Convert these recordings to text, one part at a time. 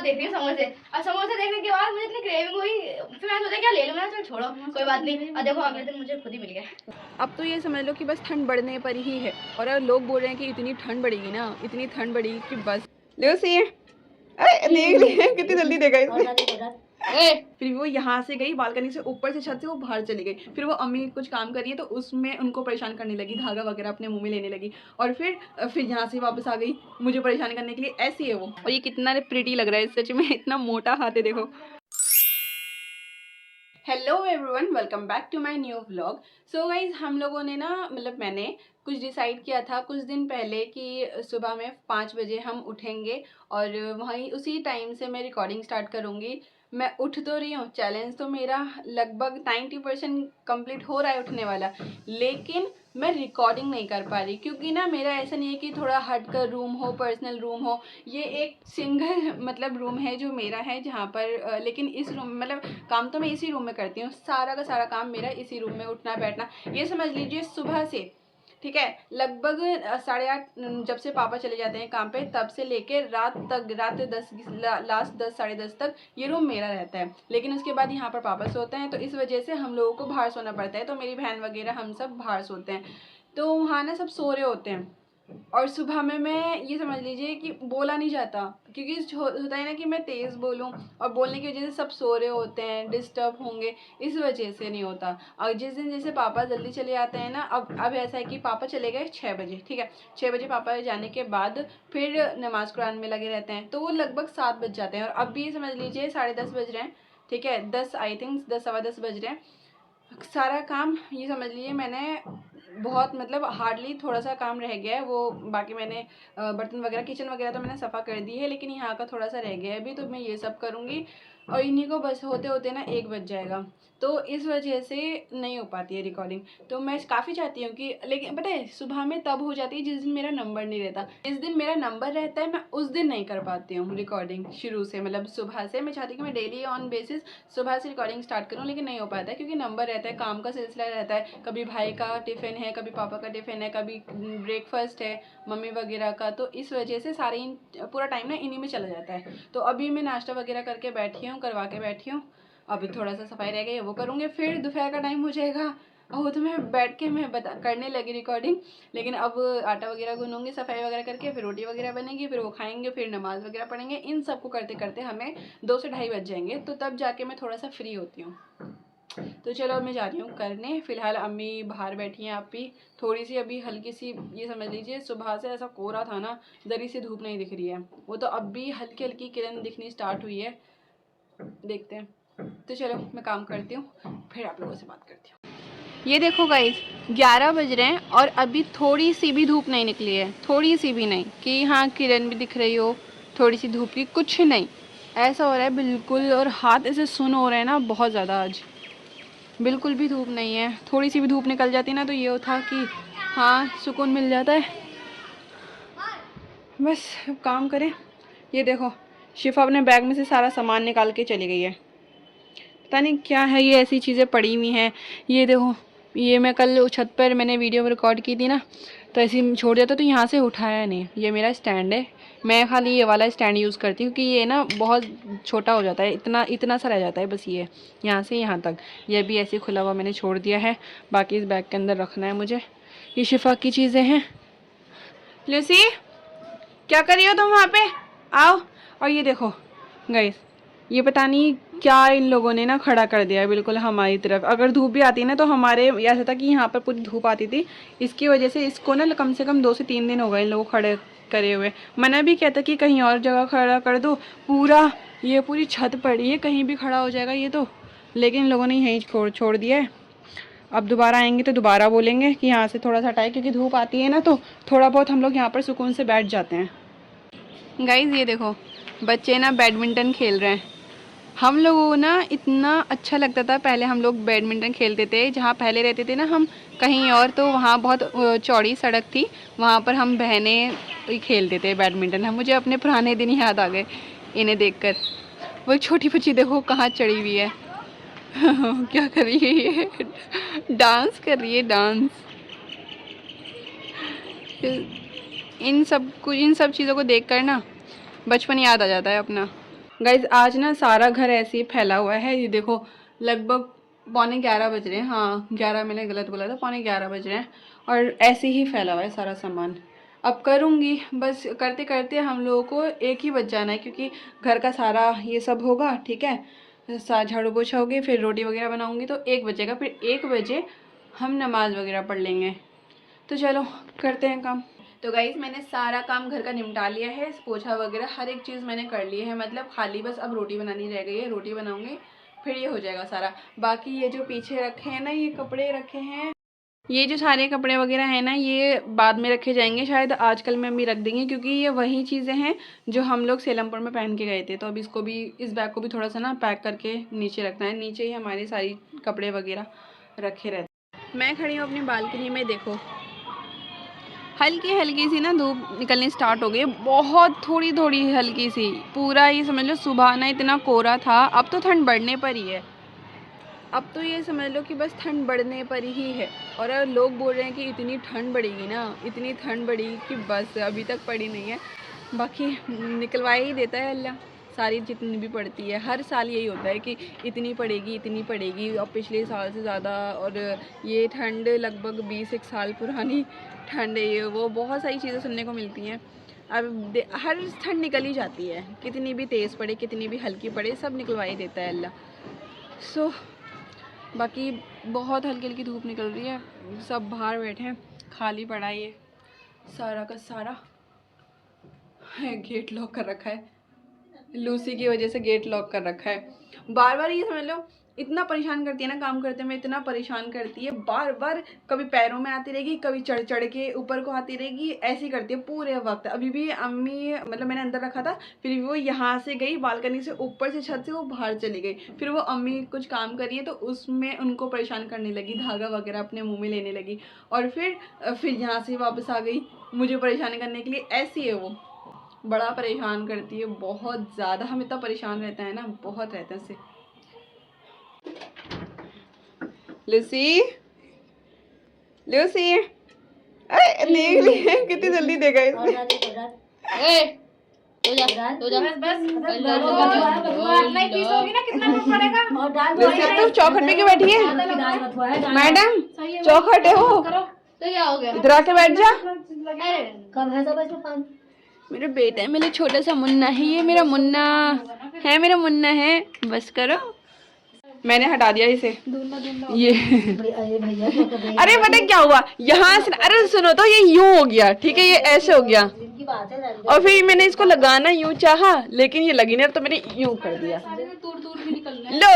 देख रही हूँ समोसे। और समोसे देखने के बाद मुझे इतनी क्रेविंग हुई, फिर मैं सोचा क्या ले लूँ। मैं चल छोड़ो कोई बात नहीं। और देखो अगले दिन मुझे खुद ही मिल गया। अब तो ये समझ लो कि बस ठंड बढ़ने पर ही है। और अगर लोग बोल रहे हैं कि इतनी ठंड बढ़ेगी ना, इतनी ठंड बढ़ेगी कि बस ले सी। अरे देख लिए कितनी जल्दी देखा इसने। फिर वो यहाँ से गई बालकनी से, ऊपर से छत से वो बाहर चली गई। फिर वो अम्मी कुछ काम कर रही है तो उसमें उनको परेशान करने लगी, धागा वगैरह अपने मुंह में लेने लगी। और फिर यहाँ से वापस आ गई मुझे परेशान करने के लिए। ऐसी है वो। और ये कितना प्रिटी लग रहा है सच में, इतना मोटा हाथ है देखो। Hello everyone, welcome back to my new vlog. So guys हम लोगों ने ना मैंने कुछ डिसाइड किया था कुछ दिन पहले कि सुबह में 5 बजे हम उठेंगे और वहीं उसी टाइम से मैं रिकॉर्डिंग स्टार्ट करूँगी। मैं उठ तो रही हूँ, चैलेंज तो मेरा लगभग 90% कंप्लीट हो रहा है उठने वाला, लेकिन मैं रिकॉर्डिंग नहीं कर पा रही क्योंकि ना मेरा ऐसा नहीं है कि थोड़ा हट कर रूम हो, पर्सनल रूम हो। ये एक सिंगल रूम है जो मेरा है, जहाँ पर लेकिन इस रूम काम तो मैं इसी रूम में करती हूँ। सारा का सारा काम मेरा इसी रूम में, उठना बैठना, ये समझ लीजिए सुबह से, ठीक है, लगभग 8:30 जब से पापा चले जाते हैं काम पे तब से लेके रात तक, रात 10 लास्ट 10 साढ़े 10 तक ये रूम मेरा रहता है। लेकिन उसके बाद यहाँ पर पापा सोते हैं तो इस वजह से हम लोगों को बाहर सोना पड़ता है। तो मेरी बहन वगैरह हम सब बाहर सोते हैं, तो वहाँ ना सब सो रहे होते हैं। और सुबह में मैं ये समझ लीजिए कि बोला नहीं जाता क्योंकि होता है ना कि मैं तेज़ बोलूँ और बोलने की वजह से सब सो रहे होते हैं, डिस्टर्ब होंगे, इस वजह से नहीं होता। और जिस दिन जैसे पापा जल्दी चले जाते हैं ना, अब ऐसा है कि पापा चले गए 6 बजे, ठीक है, 6 बजे पापा जाने के बाद फिर नमाज़ कुरान में लगे रहते हैं तो वो लगभग 7 बज जाते हैं। और अब भी समझ लीजिए 10:30 बज रहे हैं, ठीक है, 10 आई थिंक 10 सवा 10 बज रहे हैं। सारा काम ये समझ लीजिए मैंने बहुत हार्डली थोड़ा सा काम रह गया है, वो बाकी मैंने बर्तन वगैरह, किचन वगैरह तो मैंने सफ़ा कर दी है, लेकिन यहाँ का थोड़ा सा रह गया है अभी, तो मैं ये सब करूँगी। और इन्हीं को बस होते होते ना 1 बज जाएगा, तो इस वजह से नहीं हो पाती है रिकॉर्डिंग। तो मैं काफ़ी चाहती हूँ कि, लेकिन पता है सुबह में तब हो जाती है जिस दिन मेरा नंबर नहीं रहता। जिस दिन मेरा नंबर रहता है मैं उस दिन नहीं कर पाती हूँ रिकॉर्डिंग शुरू से, सुबह से। मैं चाहती हूँ कि मैं डेली ऑन बेसिस सुबह से रिकॉर्डिंग स्टार्ट करूँ, लेकिन नहीं हो पाता है क्योंकि नंबर रहता है, काम का सिलसिला रहता है। कभी भाई का टिफ़िन है, कभी पापा का टिफ़िन है, कभी ब्रेकफास्ट है मम्मी वगैरह का, तो इस वजह से पूरा टाइम ना इन्हीं में चला जाता है। तो अभी मैं नाश्ता वगैरह करके बैठी हूँ, करवा के बैठी हूँ। अभी थोड़ा सा सफाई रह गई है वो करूँगी, फिर दोपहर का टाइम हो जाएगा और वो तो मैं बैठ के करने लगी रिकॉर्डिंग। लेकिन अब आटा वगैरह गूंदूंगी, सफाई वगैरह करके, फिर रोटी वगैरह बनेगी, फिर वो खाएंगे, फिर नमाज़ वगैरह पढ़ेंगे। इन सब को करते करते हमें 2 से ढाई बज जाएंगे, तो तब जाके मैं थोड़ा सा फ्री होती हूँ। तो चलो अब मैं जा रही हूँ करने। फिलहाल अम्मी बाहर बैठी हैं, आप भी थोड़ी सी अभी हल्की सी, ये समझ लीजिए सुबह से ऐसा कोहरा था ना, जरी सी धूप नहीं दिख रही है, वो तो अब भी हल्की हल्की किरण दिखनी स्टार्ट हुई है, देखते हैं। तो चलो मैं काम करती हूँ, फिर आप लोगों से बात करती हूँ। ये देखो गाइस 11 बज रहे हैं और अभी थोड़ी सी भी धूप नहीं निकली है, थोड़ी सी भी नहीं कि हाँ किरण भी दिख रही हो, थोड़ी सी धूप की, कुछ नहीं। ऐसा हो रहा है बिल्कुल, और हाथ ऐसे सुन हो रहे हैं ना बहुत ज़्यादा। आज बिल्कुल भी धूप नहीं है। थोड़ी सी भी धूप निकल जाती ना तो ये होता कि हाँ सुकून मिल जाता है। बस अब काम करें। ये देखो शिफा अपने बैग में से सारा सामान निकाल के चली गई है, पता नहीं क्या है, ये ऐसी चीज़ें पड़ी हुई हैं। ये देखो, ये मैं कल छत पर मैंने वीडियो रिकॉर्ड की थी ना, तो ऐसे ही छोड़ दिया था तो यहाँ से उठाया नहीं। ये मेरा स्टैंड है, मैं खाली ये वाला स्टैंड यूज़ करती हूँ क्योंकि ये ना बहुत छोटा हो जाता है, इतना इतना सा रह जाता है बस, ये यहाँ से यहाँ तक। ये भी ऐसे खुला हुआ मैंने छोड़ दिया है, बाकी इस बैग के अंदर रखना है मुझे। ये शिफा की चीज़ें हैं। लूसी क्या कर रही हो तुम वहाँ पे, आओ। और ये देखो गाइस, ये पता नहीं क्या इन लोगों ने ना खड़ा कर दिया है बिल्कुल हमारी तरफ। अगर धूप भी आती है ना तो हमारे ऐसा था कि यहाँ पर पूरी धूप आती थी, इसकी वजह से इसको ना कम से कम 2 से 3 दिन हो गए इन लोगों को खड़े करे हुए। मना भी कहता कि कहीं और जगह खड़ा कर दो, ये पूरी छत पड़ी है, कहीं भी खड़ा हो जाएगा ये तो, लेकिन इन लोगों ने यहीं छोड़ दिया है। अब दोबारा आएंगे तो दोबारा बोलेंगे कि यहाँ से थोड़ा सा हटाए, क्योंकि धूप आती है ना तो थोड़ा बहुत हम लोग यहाँ पर सुकून से बैठ जाते हैं। गाइज़ ये देखो बच्चे ना बैडमिंटन खेल रहे हैं। हम लोगों को ना इतना अच्छा लगता था पहले, हम लोग बैडमिंटन खेलते थे जहाँ पहले रहते थे ना हम कहीं और, तो वहाँ बहुत चौड़ी सड़क थी, वहाँ पर हम बहनें खेलते थे बैडमिंटन। हम मुझे अपने पुराने दिन याद आ गए इन्हें देखकर। वो छोटी बच्ची देखो कहाँ चढ़ी हुई है क्या कर रही है ये, डांस कर रही है, डांस। इन सब चीज़ों को देखकर ना बचपन याद आ जाता है अपना। गाइज आज ना सारा घर ऐसे ही फैला हुआ है, ये देखो लगभग 11:15 बज रहे हैं। हाँ 11, मैंने गलत बोला था, 11:15 बज रहे हैं और ऐसे ही फैला हुआ है सारा सामान। अब करूँगी बस, करते करते हम लोगों को 1 ही बज जाना है, क्योंकि घर का सारा ये सब होगा, ठीक है, झाड़ू पोछा होगी, फिर रोटी वगैरह बनाऊँगी तो 1 बजेगा, फिर 1 बजे हम नमाज़ वगैरह पढ़ लेंगे। तो चलो करते हैं काम। तो गाइस मैंने सारा काम घर का निपटा लिया है, पोछा वगैरह हर एक चीज़ मैंने कर ली है, मतलब खाली बस अब रोटी बनानी रह गई है, रोटी बनाऊंगी फिर ये हो जाएगा सारा। बाकी ये जो पीछे रखे हैं ना, ये कपड़े रखे हैं, ये जो सारे कपड़े वगैरह हैं ना, ये बाद में रखे जाएंगे, शायद आजकल में भी रख देंगे, क्योंकि ये वही चीज़ें हैं जो हम लोग सेलमपुर में पहन के गए थे। तो अब इसको भी, इस बैग को भी थोड़ा सा ना पैक करके नीचे रखना है, नीचे ही हमारी सारी कपड़े वगैरह रखे रहते हैं। मैं खड़ी हूँ अपनी बालकनी में, देखो हल्की हल्की सी ना धूप निकलनी स्टार्ट हो गई, बहुत थोड़ी थोड़ी हल्की सी, पूरा ये समझ लो सुबह ना इतना कोहरा था, अब तो ठंड बढ़ने पर ही है, अब तो ये समझ लो कि बस ठंड बढ़ने पर ही है। और लोग बोल रहे हैं कि इतनी ठंड बढ़ेगी ना, इतनी ठंड बढ़ेगी कि बस अभी तक पड़ी नहीं है, बाकी निकलवा ही देता है अल्लाह, सारी जितनी भी पड़ती है। हर साल यही होता है कि इतनी पड़ेगी, और पिछले साल से ज़्यादा, और ये ठंड लगभग 20 साल पुरानी ठंड है, ये वो बहुत सारी चीज़ें सुनने को मिलती हैं। अब हर ठंड निकल ही जाती है, कितनी भी तेज़ पड़े कितनी भी हल्की पड़े, सब निकलवा ही देता है अल्लाह। सो बाकी बहुत हल्की हल्की धूप निकल रही है, सब बाहर बैठे हैं, खाली पड़ा है ये सारा का सारा, गेट लॉक कर रखा है, लूसी की वजह से गेट लॉक कर रखा है। बार बार ये समझ लो इतना परेशान करती है ना, काम करते में इतना परेशान करती है, बार बार कभी पैरों में आती रहेगी, कभी चढ़ चढ़ के ऊपर को आती रहेगी, ऐसी करती है पूरे वक्त। अभी भी अम्मी, मतलब मैंने अंदर रखा था, फिर वो यहाँ से गई बालकनी से, ऊपर से छत से वो बाहर चली गई, फिर वो अम्मी कुछ काम करिए तो उसमें उनको परेशान करने लगी, धागा वगैरह अपने मुँह में लेने लगी, और फिर यहाँ से वापस आ गई मुझे परेशान करने के लिए। ऐसी है वो, बड़ा परेशान करती है, बहुत ज़्यादा। हम इतना परेशान रहते हैं ना, बहुत रहते हैं उससे। लूसी, लूसी, अरे देख ली कितनी जल्दी देखा इसने। लूसी अब तो चौखट पे क्यों बैठी है मैडम? चौखट है वो, तो क्या हो गया, इधर आके बैठ जा। कब है सब मेरा बेटा है, मेरा छोटा सा मुन्ना है, ये मेरा मुन्ना है, मेरा मुन्ना है। बस करो, मैंने हटा दिया इसे ये। अरे पता क्या हुआ यहाँ से, अरे सुनो तो, ये यूं हो गया, ठीक है, ये ऐसे हो गया, और फिर मैंने इसको लगाना यूं चाहा, लेकिन ये लगी नहीं, तो मैंने यूं कर दिया। लो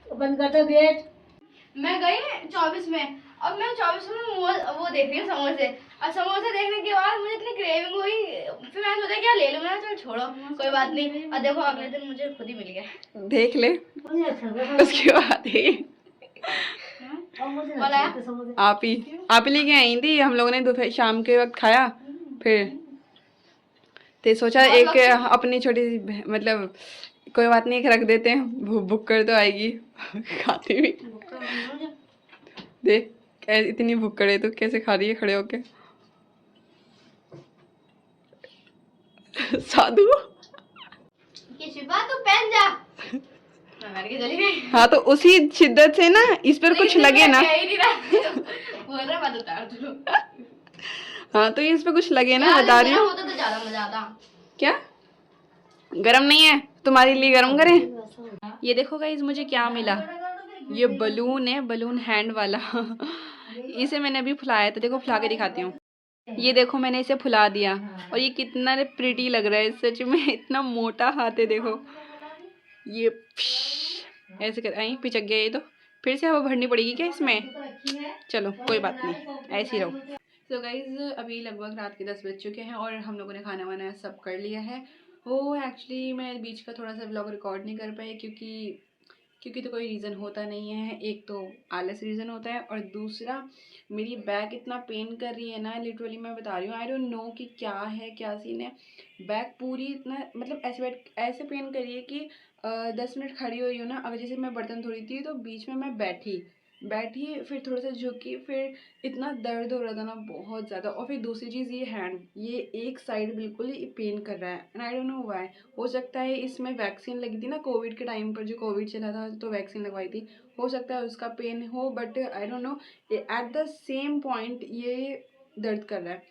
बंद कर दो गेट। मैं गई 24 में, अब मैं 24 में वो देख रही हूँ समोसे, और समोसे देखने के बाद मुझे इतनी क्रेविंग हुई, फिर मैंने सोचा क्या ले लूँ, मैंने चल छोड़ो कोई बात नहीं, और देखो अगले दिन मुझे खुद ही मिल गया। देख ले उसके बाद आप ही लेके आई थी, हम लोगों ने दोपहर शाम के वक्त खाया, फिर तो सोचा एक अपनी छोटी सी, मतलब कोई बात नहीं, एक रख देते हैं, भुक्कड़ तो आएगी खाती भी। देख इतनी भुक्कड़ है तो कैसे खा रही है खड़े होके। साधु तू पहन जा। मैं के चली गई। हाँ तो उसी शिद्दत से ना इस पर कुछ लगे ना, बोल रहा बात उतार दो। हाँ तो इस पे कुछ लगे ना, बता रही हूँ। तो ज्यादा मजा आता। क्या गरम नहीं है, तुम्हारे लिए गरम करें? ये देखो गाइस मुझे क्या मिला, ये बलून है, बलून हैंड वाला। इसे मैंने अभी फुलाया था, देखो फुला के दिखाती हूँ। ये देखो मैंने इसे फुला दिया, और ये कितना प्रिटी लग रहा है सच में, इतना मोटा हाथ है देखो। ये ऐसे कर आई, पिचक गया ये तो, फिर से हवा भरनी पड़ेगी क्या इसमें? चलो कोई बात नहीं, ऐसे ही रहो। तो गाइज अभी लगभग रात के 10 बज चुके हैं, और हम लोगों ने खाना वाना सब कर लिया है। वो एक्चुअली मैं बीच का थोड़ा सा व्लॉग रिकॉर्ड नहीं कर पाई, क्योंकि तो कोई रीज़न होता नहीं है। एक तो आलस रीज़न होता है, और दूसरा मेरी बैक इतना पेन कर रही है ना, लिटरली मैं बता रही हूँ, आई डोंट नो कि क्या है, क्या सीन है। बैक पूरी इतना, मतलब ऐसे पेन कर रही है कि 10 मिनट खड़ी हुई हूँ ना, अगर जैसे मैं बर्तन धो रही थी तो बीच में मैं बैठी, बैठी, फिर थोड़ा सा झुकी, फिर इतना दर्द हो रहा था ना बहुत ज़्यादा। और फिर दूसरी चीज़ ये हैंड, ये एक साइड बिल्कुल ही पेन कर रहा है and I don't know why. हो सकता है इसमें वैक्सीन लगी थी ना कोविड के टाइम पर, जो कोविड चला था तो वैक्सीन लगवाई थी, हो सकता है उसका पेन हो, but I don't know at the same point ये दर्द कर रहा है।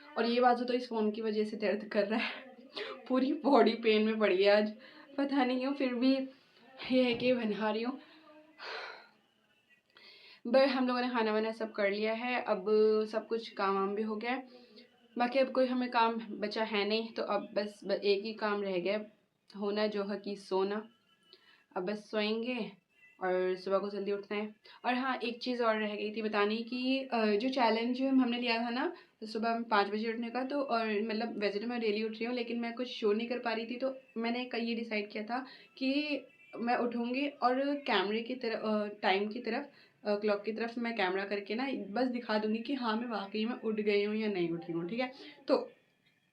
और ये बाजू तो इस फ़ोन की वजह से दर्द कर रहा है। पूरी बॉडी पेन में पड़ी है आज, पता नहीं क्यों। फिर भी ये है कि बना रही हूँ। बट हम लोगों ने खाना वाना सब कर लिया है, अब सब कुछ काम वाम भी हो गया है। बाकी अब कोई हमें काम बचा है नहीं, तो अब बस एक ही काम रह गया होना, जो है कि सोना। अब बस सोएंगे और सुबह को जल्दी उठना है। और हाँ, एक चीज़ और रह गई थी बताने की, जो चैलेंज हमने लिया था ना सुबह में 5 बजे उठने का, तो और मतलब वैसे तो मैं डेली उठ रही हूँ, लेकिन मैं कुछ शो नहीं कर पा रही थी, तो मैंने कल ये डिसाइड किया था कि मैं उठूँगी और कैमरे की तरफ, टाइम की तरफ, क्लॉक की तरफ मैं कैमरा करके ना बस दिखा दूँगी कि हाँ मैं वाकई में उठ गई हूँ या नहीं उठी हूँ, ठीक है। तो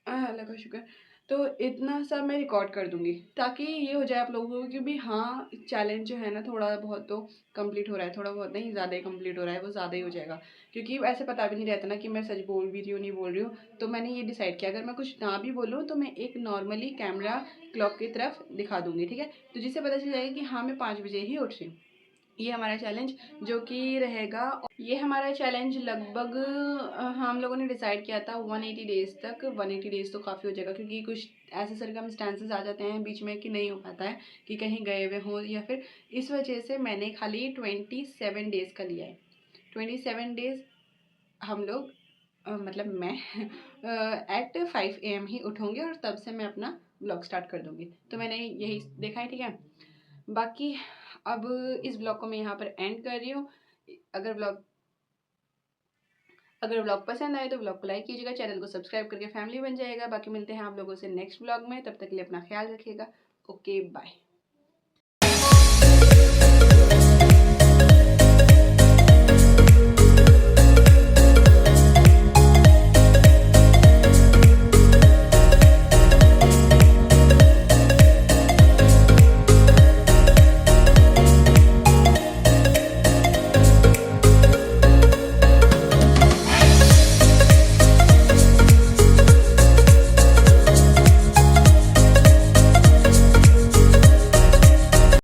अल्लाह का शुक्र। तो इतना सब मैं रिकॉर्ड कर दूँगी, ताकि ये हो जाए आप लोगों को कि भी हाँ चैलेंज जो है ना थोड़ा बहुत तो कंप्लीट हो रहा है, थोड़ा बहुत नहीं ज़्यादा ही कंप्लीट हो रहा है, वो ज़्यादा ही हो जाएगा। क्योंकि ऐसे पता भी नहीं रहता ना कि मैं सच बोल भी रही हूँ नहीं बोल रही हूँ। तो मैंने ये डिसाइड किया, अगर मैं कुछ ना भी बोलूँ तो मैं एक नॉर्मली कैमरा क्लॉक की तरफ दिखा दूँगी, ठीक है। तो जिससे पता चल जाएगा कि हाँ मैं 5 बजे ही उठ रही हूँ। ये हमारा चैलेंज जो कि रहेगा। ये हमारा चैलेंज लगभग हम लोगों ने डिसाइड किया था 180 डेज़ तक। 180 डेज़ तो काफ़ी हो जाएगा, क्योंकि कुछ ऐसे सर्कमस्टांसेस आ जाते हैं बीच में कि नहीं हो पाता है, कि कहीं गए हुए हों या फिर, इस वजह से मैंने खाली 27 डेज़ का लिया है। 27 डेज़ हम लोग मतलब मैं एट 5 AM ही उठूँगी और तब से मैं अपना ब्लॉग स्टार्ट कर दूँगी। तो मैंने यही देखा है, ठीक है। बाकी अब इस ब्लॉग को मैं यहाँ पर एंड कर रही हूँ। अगर ब्लॉग पसंद आए तो ब्लॉग को लाइक कीजिएगा, चैनल को सब्सक्राइब करके फैमिली बन जाएगा। बाकी मिलते हैं आप लोगों से नेक्स्ट ब्लॉग में, तब तक के लिए अपना ख्याल रखिएगा। Okay bye.